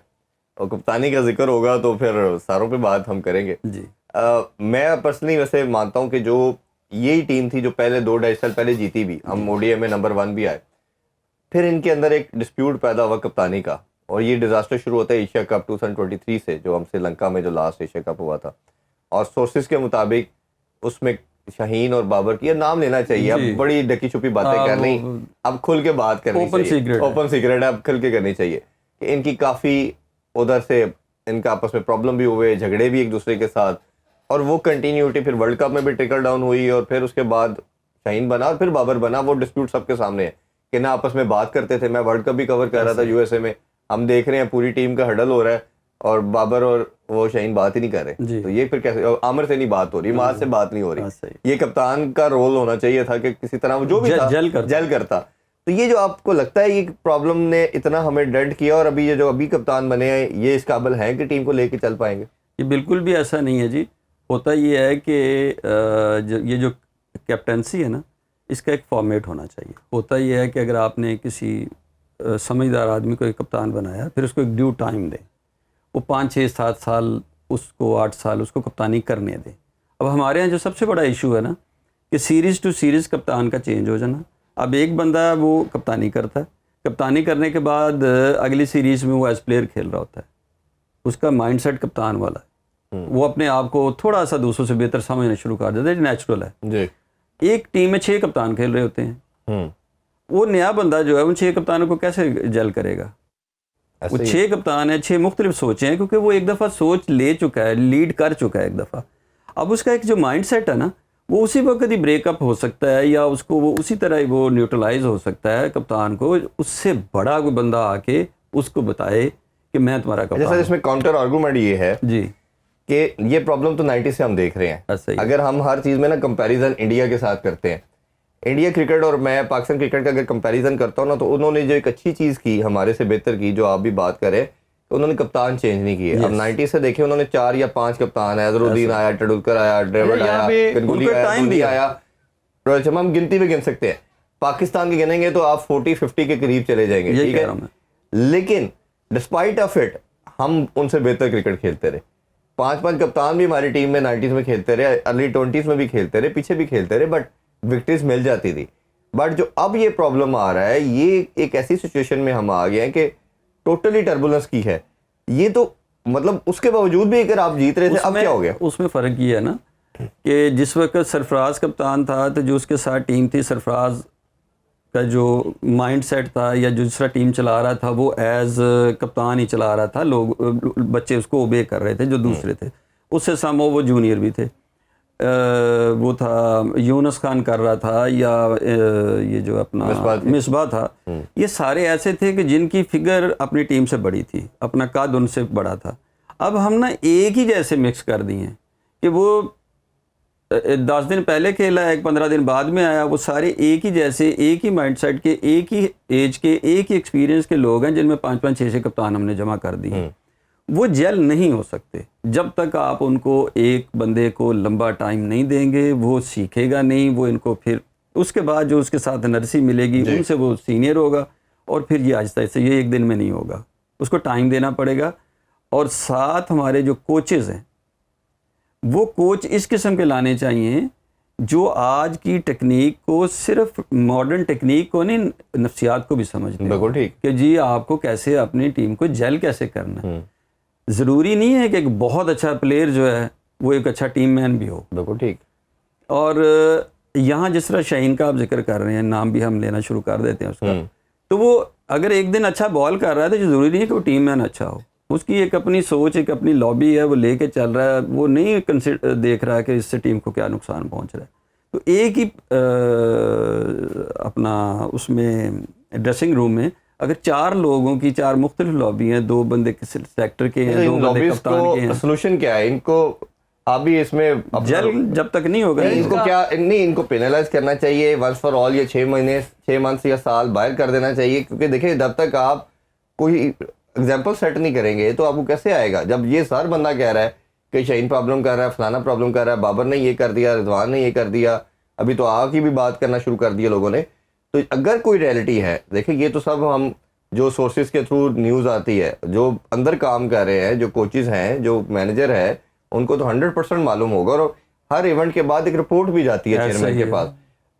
اور کپتانی کا ذکر ہوگا تو پھر ساروں پہ بات ہم کریں گے. جی میں پرسنلی ویسے مانتا ہوں کہ جو یہی ٹیم تھی جو پہلے 2-2.5 سال پہلے جیتی بھی, ہم او ڈی اے میں نمبر 1 بھی آئے, پھر ان کے اندر ایک ڈسپیوٹ پیدا ہوا کپتانی کا, اور یہ ڈیزاسٹر شروع ہوتا ہے ایشیا کپ 2023 سے, جو ہم سری لنکا میں جو لاسٹ ایشیا کپ ہوا تھا. اور سورسز کے مطابق اس میں شاہین اور بابر کی نام لینا چاہیے, اب بڑی ڈکی چھپی باتیں کر رہی, اب کھل کے بات کرنی چاہیے, اوپن سیکرٹ ہے, اب کھل کے کرنی چاہیے کہ ان کی کافی ادھر سے ان کا آپس میں پرابلم بھی ہوئے, جھگڑے بھی ایک دوسرے کے ساتھ, اور وہ کنٹینیوٹی پھر ورلڈ کپ میں بھی ٹرکل ڈاؤن ہوئی, اور پھر اس کے بعد شاہین بنا اور پھر بابر بنا. وہ ڈسپیوٹ سب کے سامنے ہے کہ نہ آپس میں بات کرتے تھے. میں ورلڈ کپ بھی کور کر رہا تھا یو ایس اے میں, ہم دیکھ رہے ہیں پوری ٹیم کا ہڈل ہو رہا ہے اور بابر اور وہ شاہین بات ہی نہیں کر رہے. تو یہ پھر کیسے, عامر سے نہیں بات ہو رہی, ماز سے بات نہیں ہو رہی. یہ کپتان کا رول ہونا چاہیے تھا کہ کسی طرح جو بھی تھا جل کرتا. تو یہ جو آپ کو لگتا ہے یہ پرابلم نے اتنا ہمیں ڈنٹ کیا, اور ابھی یہ جو ابھی کپتان بنے ہیں یہ اس قابل ہیں کہ ٹیم کو لے کے چل پائیں گے؟ یہ بالکل بھی ایسا نہیں ہے جی. ہوتا یہ ہے کہ یہ جو کیپٹنسی ہے نا, اس کا ایک فارمیٹ ہونا چاہیے. ہوتا یہ ہے کہ اگر آپ نے کسی سمجھدار آدمی کو ایک کپتان بنایا, پھر اس کو ایک ڈیو ٹائم دیں, وہ 5-6-7 سال اس کو 8 سال اس کو کپتانی کرنے دیں. اب ہمارے یہاں جو سب سے بڑا ایشو ہے نا کہ سیریز ٹو سیریز کپتان کا چینج ہو جانا. اب ایک بندہ وہ کپتانی کرتا ہے, کپتانی کرنے کے بعد اگلی سیریز میں وہ ایز پلیئر کھیل رہا ہوتا ہے, اس کا مائنڈ سیٹ کپتان والا ہے, وہ اپنے آپ کو تھوڑا سا دوسروں سے بہتر سمجھنا شروع کر دیتا ہے, نیچرل ہے. جی ایک ٹیم میں 6 کپتان کھیل رہے ہوتے ہیں, وہ نیا بندہ جو ہے ان 6 کپتانوں کو کیسے جل کرے گا؟ وہ 6 کپتان ہیں, 6 مختلف سوچیں ہیں, کیونکہ وہ ایک دفعہ سوچ لے چکا ہے, لیڈ کر چکا ہے ایک دفعہ. اب اس کا ایک جو مائنڈ سیٹ ہے نا, وہ اسی وقت ہی بریک اپ ہو سکتا ہے, یا اس کو وہ اسی طرح ہی وہ نیوٹرلائز ہو سکتا ہے کپتان کو. اس سے بڑا کوئی بندہ آ کے اس کو بتائے کہ میں تمہارا جیسا کپتان اس میں کاؤنٹر آرگومنٹ یہ ہے ہوں۔ جی کہ یہ پرابلم تو 90 سے ہم دیکھ رہے ہیں. صحیح. اگر ہم ہر چیز میں نا کمپیریزن انڈیا کے ساتھ کرتے ہیں, انڈیا کرکٹ اور میں پاکستان کرکٹ کا اگر کمپیریزن کرتا ہوں نا, تو انہوں نے جو ایک اچھی چیز کی ہمارے سے بہتر کی, جو آپ بھی بات کریں, تو انہوں نے کپتان چینج نہیں کیے. اب 90 سے دیکھیں انہوں نے 4 یا 5 کپتان آیا, اظہرالدین آیا, ٹنڈولکر آیا, ڈریوڈ آیا, گنگولی آیا, دھونی آیا, روہت شرما, ہم گنتی میں گن سکتے ہیں. پاکستان کے گنیں گے تو آپ 40-50 کے قریب چلے جائیں گے, ٹھیک ہے. لیکن ڈسپائٹ آف اٹ ہم ان سے بہتر کرکٹ کھیلتے رہے. 5 کپتان بھی ہماری ٹیم میں 90s میں کھیلتے رہے, ارلی 20s میں بھی کھیلتے رہے, پیچھے بھی کھیلتے رہے, بٹ وکٹریز مل جاتی تھی. بٹ جو اب یہ پرابلم آ رہا ہے, یہ ایک ایسی سچویشن میں ہم آ گئے ہیں کہ ٹوٹلی ٹربولنس کی ہے. یہ تو مطلب اس کے باوجود بھی اگر آپ جیت رہے تھے, اب کیا ہو گیا؟ اس میں فرق یہ ہے نا کہ جس وقت سرفراز کپتان تھا تو جو اس کے ساتھ ٹیم تھی, سرفراز کا جو مائنڈ سیٹ تھا یا جو دوسرا ٹیم چلا رہا تھا وہ ایز کپتان ہی چلا رہا تھا. لوگ بچے اس کو اوبے کر رہے تھے جو دوسرے تھے. اس سے سامو وہ جونیئر بھی تھے, وہ تھا یونس خان کر رہا تھا, یا یہ جو اپنا مصباح تھا. یہ سارے ایسے تھے کہ جن کی فگر اپنی ٹیم سے بڑی تھی, اپنا قد ان سے بڑا تھا. اب ہم نا ایک ہی جیسے مکس کر دیے ہیں کہ وہ 10 دن پہلے کھیلا, ایک 15 دن بعد میں آیا, وہ سارے ایک ہی جیسے, ایک ہی مائنڈ سیٹ کے, ایک ہی ایج کے, ایک ہی ایکسپیرینس کے لوگ ہیں جن میں 5-5 6-6 کپتان ہم نے جمع کر دیے. وہ جیل نہیں ہو سکتے جب تک آپ ان کو ایک بندے کو لمبا ٹائم نہیں دیں گے. وہ سیکھے گا نہیں, وہ ان کو پھر اس کے بعد جو اس کے ساتھ انرجی ملے گی ان سے وہ سینئر ہوگا, اور پھر یہ آہستہ آہستہ, یہ ایک دن میں نہیں ہوگا, اس کو ٹائم دینا پڑے گا. اور ساتھ ہمارے جو کوچز ہیں وہ کوچ اس قسم کے لانے چاہیے جو آج کی ٹیکنیک کو, صرف ماڈرن ٹیکنیک کو نہیں, نفسیات کو بھی سمجھتے ہیں. بالکل ٹھیک. کہ جی آپ کو کیسے اپنی ٹیم کو جیل کیسے کرنا ہے. ضروری نہیں ہے کہ ایک بہت اچھا پلیئر جو ہے وہ ایک اچھا ٹیم مین بھی ہو. بالکل ٹھیک. اور یہاں جس طرح شاہین کا آپ ذکر کر رہے ہیں, نام بھی ہم لینا شروع کر دیتے ہیں اس کا, تو وہ اگر ایک دن اچھا بال کر رہا ہے تو ضروری نہیں ہے کہ وہ ٹیم مین اچھا ہو. اس کی ایک اپنی سوچ, ایک اپنی لابی ہے, وہ لے کے چل رہا ہے, وہ نہیں دیکھ رہا ہے کہ اس سے ٹیم کو کیا نقصان پہنچ رہا ہے. تو ایک ہی اپنا اس میں ڈریسنگ روم میں اگر 4 لوگوں کی 4 مختلف لابی ہیں, 2 بندے کسی سیکٹر کے ہیں, 2 بندے کپتان کے ہیں, سولوشن کیا ہے ان کو؟ آپ بھی اس میں جیل جب تک نہیں ہوگا ان کو کیا نہیں, ان کو پینلائز کرنا چاہیے ونس فار آل, یا 6 منتھ یا سال باہر کر دینا چاہیے. کیونکہ دیکھیں جب تک آپ کوئی ایگزامپل سیٹ نہیں کریں گے تو آپ کو کیسے آئے گا؟ جب یہ ہر بندہ کہہ رہا ہے کہ شاہین پرابلم کر رہا ہے, فلانا پرابلم کر رہا ہے, بابر نے یہ کر دیا, رضوان نے یہ کر دیا, ابھی تو آ کی بھی بات کرنا شروع کر دیا لوگوں نے. تو اگر کوئی ریئلٹی ہے, دیکھیں یہ تو سب ہم جو سورسز کے تھرو نیوز آتی ہے, جو اندر کام کر رہے ہیں, جو کوچز ہیں, جو مینیجر ہے, ان کو تو 100% معلوم ہوگا. اور ہر ایونٹ کے بعد ایک رپورٹ بھی جاتی ہے چیئرمین کے پاس.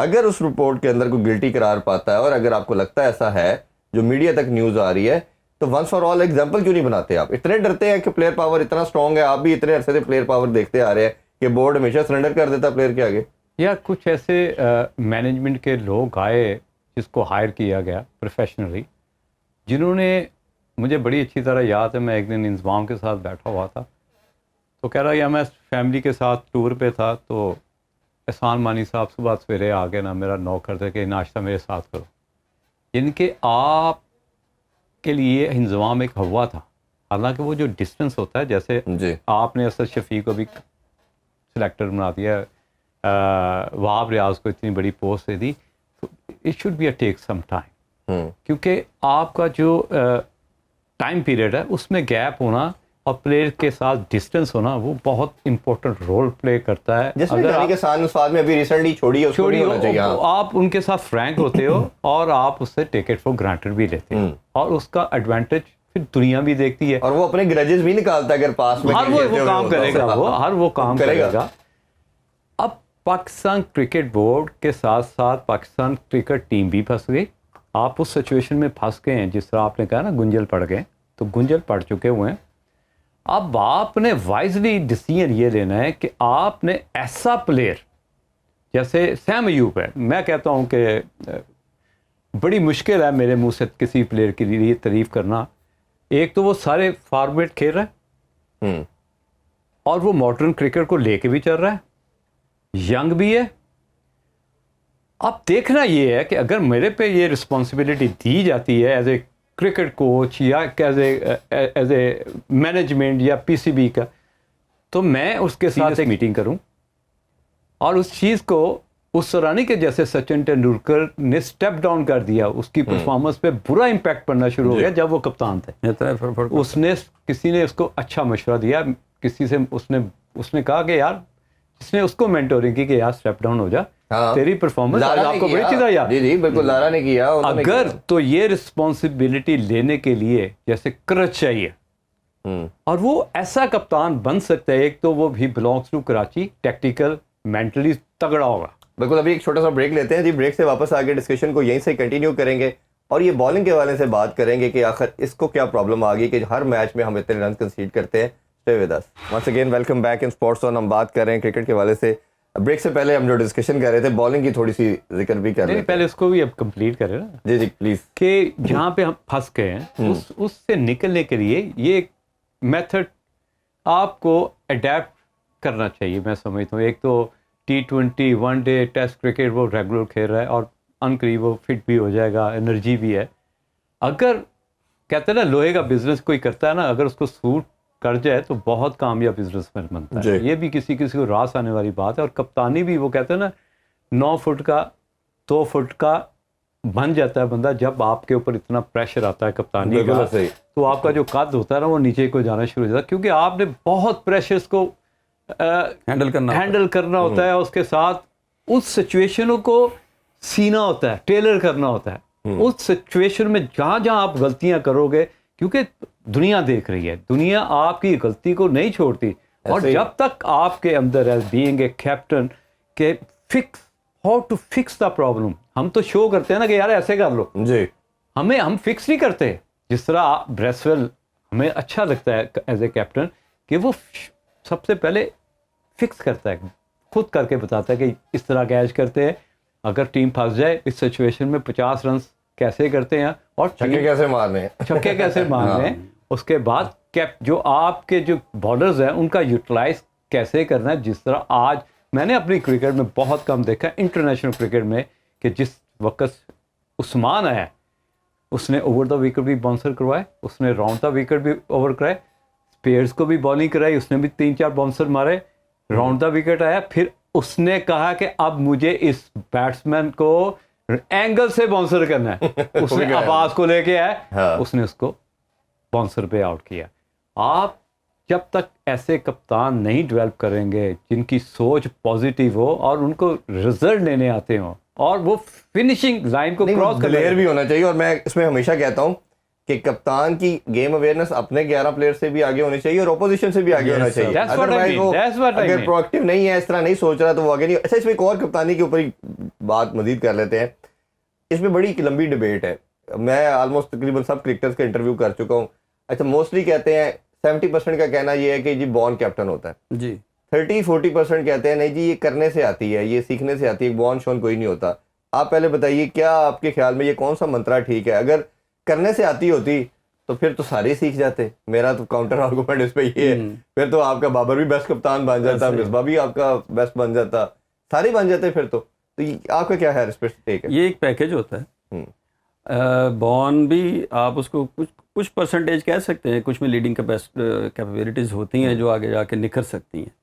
اگر اس رپورٹ کے اندر کوئی گلٹی قرار پاتا ہے, اور اگر آپ کو لگتا ہے ایسا ہے, جو میڈیا تک نیوز آ رہی ہے, تو ونس فار آل ایگزامپل کیوں نہیں بناتے؟ آپ اتنے ڈرتے ہیں کہ پلیئر پاور اتنا اسٹرانگ ہے, آپ بھی اتنے عرصے سے پلیئر پاور دیکھتے آ رہے ہیں کہ بورڈ ہمیشہ سرنڈر کر دیتا پلیئر کے آگے. یا کچھ ایسے مینجمنٹ کے لوگ آئے جس کو ہائر کیا گیا پروفیشنلی, جنہوں نے, مجھے بڑی اچھی طرح یاد ہے, میں ایک دن انضمام کے ساتھ بیٹھا ہوا تھا, تو کہہ رہا یا میں فیملی کے ساتھ ٹور پہ تھا, تو احسان مانی صاحب صبح سویرے آگے نا میرا نوک کرتے کہ ناشتہ میرے ساتھ کرو. یعنی کہ آپ کے لیے انضمام ایک ہوا تھا. حالانکہ وہ جو ڈسٹنس ہوتا ہے, جیسے آپ نے اسد شفیق کو بھی سلیکٹر بنا دیا, وہاب ریاض کو اتنی بڑی پوسٹ دے دی, تو it should be a take some time. کیونکہ آپ کا جو ٹائم پیریڈ ہے اس میں گیپ ہونا اور پلیئر کے ساتھ ڈسٹنس ہونا, وہ بہت امپورٹنٹ رول پلے کرتا ہے. آپ ان کے ساتھ فرینک ہوتے ہو اور آپ اس سے ٹیک اٹ فار گرانٹڈ بھی لیتے ہو, اور اس کا ایڈوانٹیج پھر دنیا بھی دیکھتی ہے, اور وہ اپنے گرجز بھی نکالتا ہے اگر پاس میں ہر وہ کام کرے گا, وہ کام کرے گا. اب پاکستان کرکٹ بورڈ کے ساتھ ساتھ پاکستان کرکٹ ٹیم بھی پھنس گئی. آپ اس سچویشن میں پھنس گئے ہیں, جس طرح آپ نے کہا نا گنجل پڑ گئے, تو گنجل پڑ چکے ہوئے ہیں. اب آپ نے وائزلی ڈیسیژن یہ لینا ہے کہ آپ نے ایسا پلیئر جیسے سیم ایوب ہے, میں کہتا ہوں کہ بڑی مشکل ہے میرے منہ سے کسی پلیئر کے لیے تعریف کرنا. ایک تو وہ سارے فارمیٹ کھیل رہا ہے, اور وہ ماڈرن کرکٹ کو لے کے بھی چل رہا ہے, ینگ بھی ہے. اب دیکھنا یہ ہے کہ اگر میرے پہ یہ رسپانسبلٹی دی جاتی ہے ایز اے کرکٹ کوچ یا ایز اے مینجمنٹ یا پی سی بی کا, تو میں اس کے ساتھ ایک میٹنگ کروں اور اس چیز کو اس سرانی کے جیسے سچن ٹینڈولکر نے سٹیپ ڈاؤن کر دیا, اس کی پرفارمنس پہ برا امپیکٹ پڑنا شروع ہو گیا جب وہ کپتان تھے. کسی نے اس کو اچھا مشورہ دیا, کسی سے اس نے کہا کہ یار, جس نے اس کو مینٹورنگ کی کہ یار سٹیپ ڈاؤن ہو جا, تیری پرفارمنس آپ کو بڑی چیز ہے یار. جی بالکل, لارا نے کیا. اگر تو یہ رسپانسبلٹی لینے کے لیے جیسے کرچ چاہیے, اور وہ ایسا کپتان بن سکتا ہے, ایک تو وہ بھی belongs to Karachi, tactical mentally تگڑا ہوگا. بالکل, ابھی ایک چھوٹا سا بریک لیتے ہیں جی, بریک سے واپس آگے ڈسکشن کو یہیں سے کنٹینیو کریں گے اور یہ بالنگ کے حوالے سے بات کریں گے کہ آخر اس کو کیا پرابلم آ گئی کہ ہر میچ میں ہم اتنے رنز کنسیڈ کرتے ہیں. Stay with us. Once again welcome back in sports zone. ہم بات کر رہے ہیں کرکٹ کے حوالے سے. بریک سے پہلے ہم جو ڈسکشن کر رہے تھے بالنگ کی تھوڑی سی ذکر بھی کر رہے ہیں. پہلے اس کو بھی اب کمپلیٹ کریں نا. جی جی پلیز. کہ جہاں پہ ہم پھنس گئے ہیں اس سے نکلنے کے لیے یہ میتھڈ آپ کو اڈیپٹ کرنا چاہیے. میں سمجھتا ہوں ایک تو T20 one day test cricket وہ ریگولر کھیل رہا ہے اور ان قریب وہ فٹ بھی ہو جائے گا, انرجی بھی ہے. اگر کہتے ہیں نا لوہے کا بزنس کوئی کرتا ہے نا, اگر اس کو سوٹ کر جائے تو بہت کامیاب بزنس مین بنتا ہے. یہ بھی کسی کو راس آنے والی بات ہے. اور کپتانی بھی وہ کہتے ہیں نا 9 فٹ کا 2 فٹ کا بن جاتا ہے بندہ جب آپ کے اوپر اتنا پریشر آتا ہے کپتانی کا, تو آپ کا جو قد ہوتا ہے نا وہ نیچے کو جانا شروع ہو جاتا ہے, کیونکہ آپ نے بہت پریشرز کو ہینڈل کرنا ہوتا ہے. اس کے ساتھ اس سچویشنوں کو سینا ہوتا ہے, ٹیلر کرنا ہوتا ہے. اس سچویشن میں جہاں جہاں آپ غلطیاں کرو گے, کیونکہ دنیا دیکھ رہی ہے, دنیا آپ کی غلطی کو نہیں چھوڑتی. اور جب تک آپ کے اندر ایز بینگ اے کیپٹن کہ fix how to fix the problem, ہم تو شو کرتے ہیں نا کہ یار ایسے کر لو جی, ہم فکس نہیں کرتے. جس طرح بریسویل ہمیں اچھا لگتا ہے ایز اے کیپٹن کہ وہ سب سے پہلے فکس کرتا ہے, خود کر کے بتاتا ہے کہ اس طرح کیچ کرتے ہیں, اگر ٹیم پھنس جائے اس سچویشن میں 50 رنز کیسے کرتے ہیں اور چھکے کیسے مارنے ہیں. اس کے بعد جو آپ کے جو بالرز ہیں ان کا یوٹیلائز کیسے کرنا ہے. جس طرح آج میں نے اپنی کرکٹ میں بہت کم دیکھا انٹرنیشنل کرکٹ میں کہ جس وقت عثمان آیا اس نے اوور دا وکٹ بھی باؤنسر کروائے, اس نے راؤنڈ دا وکٹ بھی اوور کرائے, اسپیئرس کو بھی بالنگ کرائی, اس نے بھی 3-4 باؤنسر مارے, راؤنڈ دا وکٹ آیا. پھر اس نے کہا کہ اب مجھے اس بیٹسمین کو اینگل سے باؤنسر کرنا ہے. اس نے عباس کو لے کے آیا, اس نے اس کو باؤنسر پہ آؤٹ کیا. آپ جب تک ایسے کپتان نہیں ڈیولپ کریں گے جن کی سوچ پازیٹیو ہو اور ان کو رزلٹ لینے آتے ہوں اور وہ فنشنگ لائن کو کراس پلیئر بھی ہونا چاہیے. اور میں اس میں ہمیشہ کہتا ہوں کہ کپتان کی گیم اویئرنیس اپنے 11 پلیئر سے بھی آگے ہونی چاہیے اور اپوزیشن سے بھی آگے ہونا چاہیے. اگر پرو ایکٹیو نہیں ہے, اس طرح نہیں سوچ رہا تو وہ آگے نہیں. اچھا, اس میں ایک اور کپتانی کے اوپر بات مزید کر لیتے ہیں. اس میں بڑی لمبی ڈبیٹ ہے. میں آلموسٹ تقریباً سب کرکٹرز کا انٹرویو کر چکا ہوں. اچھا, موسٹلی کہتے ہیں 70% کا کہنا یہ ہے کہ جی بورن کیپٹن ہوتا ہے جی, 30-40% کہتے ہیں نہیں جی یہ کرنے سے آتی ہے, یہ سیکھنے سے آتی ہے, بورن شون کوئی نہیں ہوتا. آپ پہلے بتائیے کیا آپ کے خیال میں یہ کون سا منترا ٹھیک ہے؟ اگر کرنے سے آتی ہوتی تو پھر تو سارے سیکھ جاتے. میرا تو کاؤنٹر آرگومنٹ اس پہ یہ ہے, پھر تو آپ کا بابر بھی بیسٹ کپتان بن جاتا, مصباح بھی آپ کا بیسٹ بن جاتا, سارے بن جاتے پھر تو. آپ کا کیا ہے اس پہ ٹیک ہے؟ یہ ایک پیکج ہوتا ہے. بورن بھی آپ اس کو کچھ پرسنٹیج کہہ سکتے ہیں, کچھ میں لیڈنگ کیپیبلٹیز ہوتی ہیں جو آگے جا کے نکھر سکتی ہیں,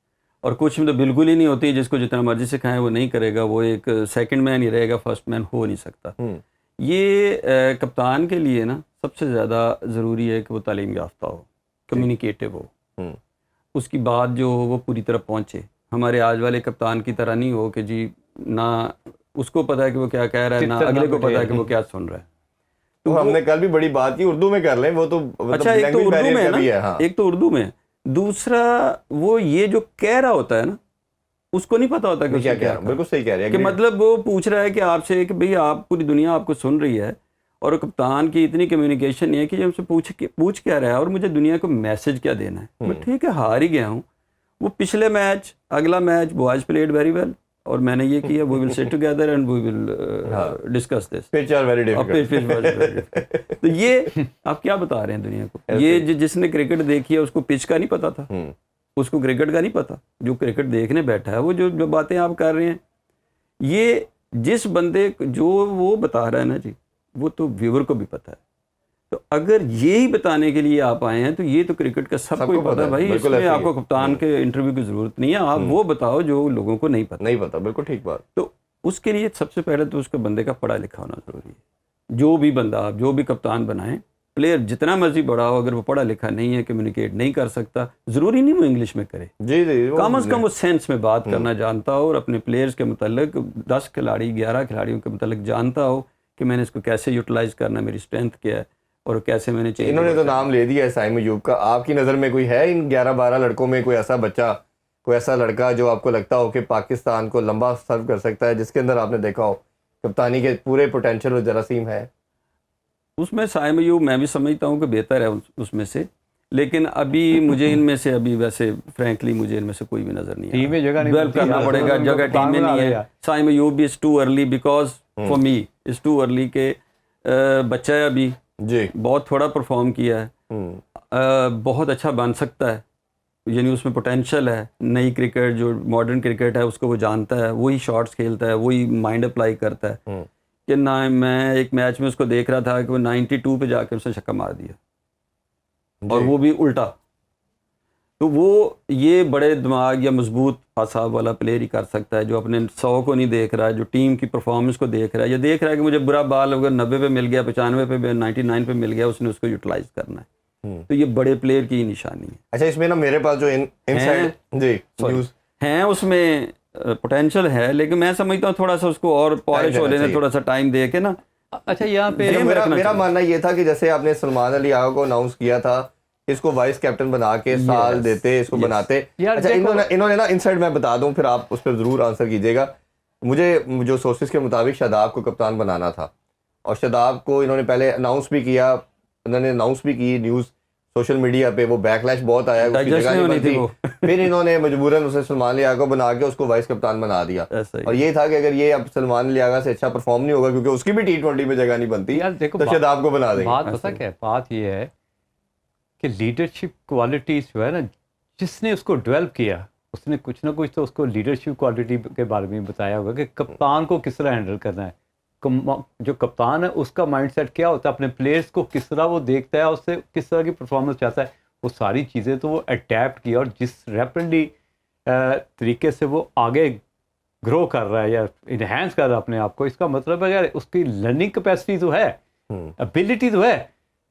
اور کچھ میں تو بالکل ہی نہیں ہوتی. جس کو جتنا مرضی سکھائیں وہ نہیں کرے گا, وہ ایک سیکنڈ مین ہی رہے گا, فرسٹ مین ہو نہیں سکتا. یہ کپتان کے لیے نا سب سے زیادہ ضروری ہے کہ وہ تعلیم یافتہ ہو, کمیونیکیٹو ہو, اس کی بات جو ہو وہ پوری طرح پہنچے. ہمارے آج والے کپتان کی طرح نہیں ہو کہ جی نہ اس کو پتا ہے کہ وہ کیا کہہ رہا ہے, نہ اگلے کو پتا ہے کہ وہ کیا سن رہا ہے. تو ہم نے کل بھی بڑی بات کی, اردو میں کر لیں وہ تو. اچھا, ایک تو اردو میں ہے نا, ایک تو اردو میں, دوسرا وہ یہ جو کہہ رہا ہوتا ہے نا اس کو نہیں پتا ہوتا کہ کیا کہہ رہا ہے. بالکل صحیح کہہ رہے ہیں کہ مطلب وہ پوچھ رہا ہے کہ آپ سے کہ بھئی آپ پوری دنیا آپ کو سن رہی ہے, اور کپتان کی اتنی کمیونیکیشن نہیں ہے کہ جب سے پوچھ کیا رہا ہے اور مجھے دنیا کو میسج کیا دینا ہے. میں ٹھیک ہے ہار ہی گیا ہوں, وہ پچھلے میچ اگلا match boys played very well اور میں نے یہ کیا, we will sit together and we will discuss this. تو یہ آپ کیا بتا رہے ہیں دنیا کو؟ یہ جس نے کرکٹ دیکھی ہے اس کو پچ کا نہیں پتا تھا, اس کو کرکٹ کا نہیں پتا. جو کرکٹ دیکھنے بیٹھا ہے وہ جو باتیں آپ کر رہے ہیں, یہ جس بندے جو وہ بتا رہا ہے نا جی, وہ تو ویور کو بھی پتا ہے. تو اگر یہی بتانے کے لیے آپ آئے ہیں تو یہ تو کرکٹ کا سب کو پتہ ہے بھائی، اس میں آپ کو کپتان کے انٹرویو کی ضرورت نہیں ہے، آپ وہ بتاؤ جو لوگوں کو نہیں پتہ. نہیں پتا، بالکل ٹھیک بات. تو اس کے لیے سب سے پہلے تو اس کے بندے کا پڑھا لکھا ہونا ضروری ہے. جو بھی بندہ آپ جو بھی کپتان بنائیں، پلیئر جتنا مرضی بڑا ہو، اگر وہ پڑھا لکھا نہیں ہے، کمیونیکیٹ نہیں کر سکتا، ضروری نہیں وہ انگلش میں کرے، جی جی، کم از کم وہ سینس میں بات کرنا جانتا ہو، اور اپنے پلیئرز کے متعلق 10 کھلاڑی 11 کھلاڑیوں کے متعلق جانتا ہو کہ میں نے اس کو کیسے یوٹیلائز کرنا ہے، میری اسٹرینتھ کیا ہے، اور کیسے میں نے چینج. انہوں نے تو نام لے دیا ہے سائم ایوب کا. آپ کی نظر میں کوئی ہے ان 11-12 لڑکوں میں کوئی ایسا بچہ، کوئی ایسا لڑکا جو آپ کو لگتا ہو کہ پاکستان کو لمبا سرو کر سکتا ہے، جس کے اندر آپ نے دیکھا ہو کپتانی کے پورے پوٹینشیل اور جراثیم ہے؟ اس میں سائم ایوب میں بھی سمجھتا ہوں کہ بہتر ہے اس میں سے، لیکن ابھی مجھے ان میں سے ابھی ویسے فرینکلی مجھے ان میں سے کوئی بھی نظر نہیں ٹیم میں جگہ نہیں ڈیولپ کرنا پڑے گا. جگہ ٹیم میں نہیں ہے. سائم ایوب بھی is too early because for me is too early کہ بچہ ہے ابھی، جی، بہت تھوڑا پرفارم کیا ہے، بہت اچھا بن سکتا ہے، یعنی اس میں پوٹینشیل ہے. نئی کرکٹ جو ماڈرن کرکٹ ہے اس کو وہ جانتا ہے، وہی شاٹس کھیلتا ہے، وہی مائنڈ اپلائی کرتا ہے. کہ نہ میں ایک میچ میں اس کو دیکھ رہا تھا کہ وہ 92 پہ جا کے اس نے چھکا مار دیا، اور وہ بھی الٹا. تو وہ یہ بڑے دماغ یا مضبوط اعصاب والا پلیئر ہی کر سکتا ہے، جو اپنے 100 کو نہیں دیکھ رہا ہے، جو ٹیم کی پرفارمنس کو دیکھ رہا ہے، یا دیکھ رہا ہے کہ مجھے برا بال اگر 90 پہ مل گیا، 95 پہ 99 پہ مل گیا، اس نے اس کو یوٹیلائز کرنا ہے. تو یہ بڑے پلیئر کی نشانی ہے. اچھا، اس میں نا میرے پاس جو جی نیوز ہیں اس میں پوٹینشیل ہے، لیکن میں سمجھتا ہوں تھوڑا سا اس کو اور پالش ہو لینے، تھوڑا سا ٹائم دے کے نا. اچھا، یہاں پہ میرا ماننا یہ تھا کہ جیسے آپ نے سلمان علی آغا کو اناؤنس کیا تھا، اس کو وائس کیپٹن بنا کے سال دیتے، اس کو بناتے. اچھا، انہوں نے نا انسائڈ میں بتا دوں، پھر آپ اس پہ ضرور آنسر کیجیے گا. مجھے جو سورسز کے مطابق شاداب کو کپتان بنانا تھا، اور شاداب کو انہوں نے پہلے اناؤنس بھی کیا، انہوں نے اناؤنس بھی کی نیوز سوشل میڈیا پہ، وہ بیک لیش بہت آیا، اس کی جگہ نہیں بنتی. پھر انہوں نے مجبوراً اسے سلمان علی آغا کو بنا کے اس کو وائس کپتان بنا دیا. اور یہ تھا کہ اگر یہ اب سلمان علی آغا سے اچھا پرفارم نہیں ہوگا، کیونکہ اس کی بھی T20 میں جگہ نہیں بنتی، تو شاداب کو بنا دیں. بات پتہ کیا ہے؟ بات یہ ہے کہ لیڈرشپ کوالٹیز جو ہے نا، جس نے اس کو ڈیولپ کیا، اس نے کچھ نہ کچھ تو اس کو لیڈرشپ کوالٹی کے بارے میں بتایا ہوگا کہ کپتان کو کس طرح ہینڈل کرنا ہے. جو کپتان ہے اس کا مائنڈ سیٹ کیا ہوتا ہے، اپنے پلیئرس کو کس طرح وہ دیکھتا ہے، اس سے کس طرح کی پرفارمنس چاہتا ہے، وہ ساری چیزیں تو وہ اڈیپٹ کیا، اور جس ریپڈلی طریقے سے وہ آگے گرو کر رہا ہے یا انہینس کر رہا ہے اپنے آپ کو، اس کا مطلب ہے اس کی لرننگ کیپیسٹی تو ہے، ابیلٹی تو ہے.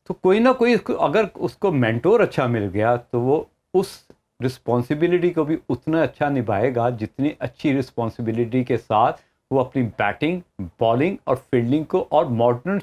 تو کوئی نہ کوئی اگر اس کو مینٹور اچھا مل گیا تو وہ اس رسپانسبلٹی کو بھی اتنا اچھا نبھائے گا جتنی اچھی رسپانسبلٹی کے ساتھ وہ اپنی بیٹنگ، بالنگ اور فیلڈنگ کو، اور ماڈرن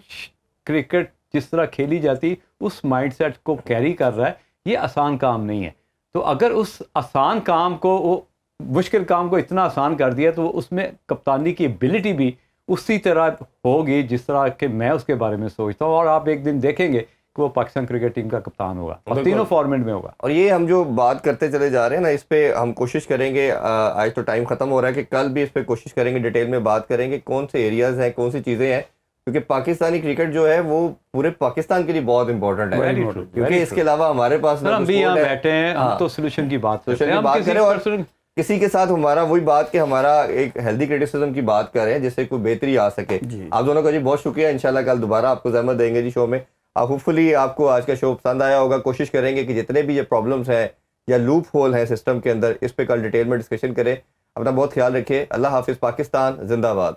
کرکٹ جس طرح کھیلی جاتی اس مائنڈ سیٹ کو کیری کر رہا ہے. یہ آسان کام نہیں ہے. تو اگر اس آسان کام کو، وہ مشکل کام کو اتنا آسان کر دیا، تو اس میں کپتانی کی ایبلٹی بھی اسی طرح ہوگی جس طرح کہ میں اس کے بارے میں سوچتا ہوں. اور آپ ایک دن دیکھیں گے کہ وہ پاکستان کرکٹ ٹیم کا کپتان ہوگا، اور تینوں فارمیٹ میں ہوگا. اور یہ ہم جو بات کرتے چلے جا رہے ہیں نا، اس پہ ہم کوشش کریں گے، آج تو ٹائم ختم ہو رہا ہے، کہ کل بھی اس پہ کوشش کریں گے، ڈیٹیل میں بات کریں گے کون سے ایریاز ہیں، کون سی چیزیں ہیں، کیونکہ پاکستانی کرکٹ جو ہے وہ پورے پاکستان کے لیے بہت امپورٹنٹ ہے. کیونکہ اس کے علاوہ ہمارے پاس ہم بھی یہاں بیٹھے ہیں، ہم تو سولوشن کی بات کریں، اور کسی کے ساتھ ہمارا وہی بات کہ ہمارا ایک ہیلدی کرٹیسزم کی بات کر رہے ہیں جس سے کوئی بہتری آ سکے. آپ دونوں کا جی بہت شکریہ. انشاءاللہ کل دوبارہ آپ کو زحمت دیں گے جی شو میں. ہوپ فلی آپ کو آج کا شو پسند آیا ہوگا. کوشش کریں گے کہ جتنے بھی یہ پرابلمس ہیں یا لوپ ہول ہیں سسٹم کے اندر، اس پہ کل ڈیٹیل میں ڈسکشن کریں. اپنا بہت خیال رکھیے. اللہ حافظ. پاکستان زندہ باد.